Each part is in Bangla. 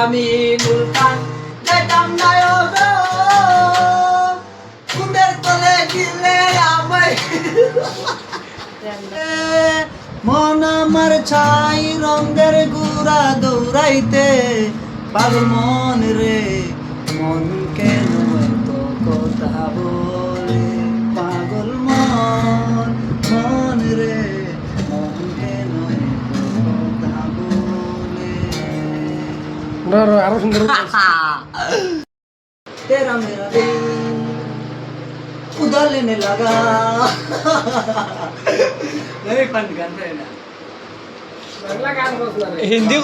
আমি নুলকান যেতাম না কুমের তলে গিলে আমায় মন আমার ছাই রঙের গুড়া দৌড়াইতে পাগল মন রে মন কেন এত কথা বলে পাগল মন মন রে মন কেন এত কথা বলে আরো সুন্দর तेरा मेरा दिल उधर लेने लगा नहीं फन गान है ना हिंदी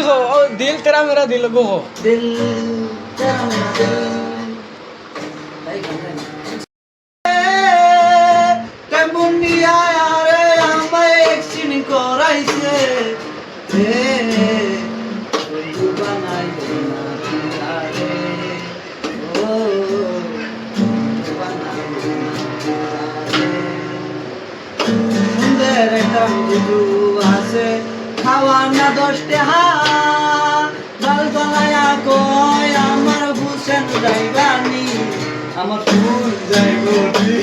को ओ दिल तेरा मेरा दिल को हो दिल तेरा मेरा दिल नहीं गान है कमुनिया यारे हमें एक सीन को राइसे तू बनाई ना यारे খাওয়ানা 10 টাকা লাল গলায়া কয় আমার হুসেন যাইবানি আমার ফুল যাইবনি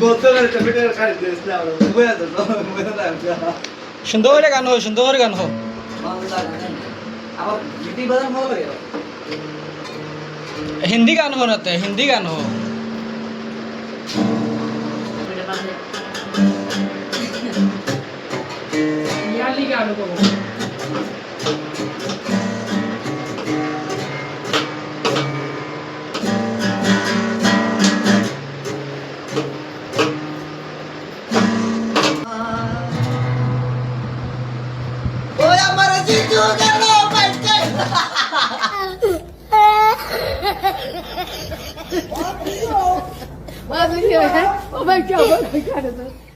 বোতলের টমেটো খাই দিস না বুঝা তো বুঝা না সুন্দর করে গান হো সুন্দর করে গান হো ভালো লাগে আবার গিটি বাজার ভালো লাগে हिंदी गान हो नाते हिंदी गान हो याली गान को ओए हमारे जीजू गलो बैठ गए What video है? Oh my god, what my god is this?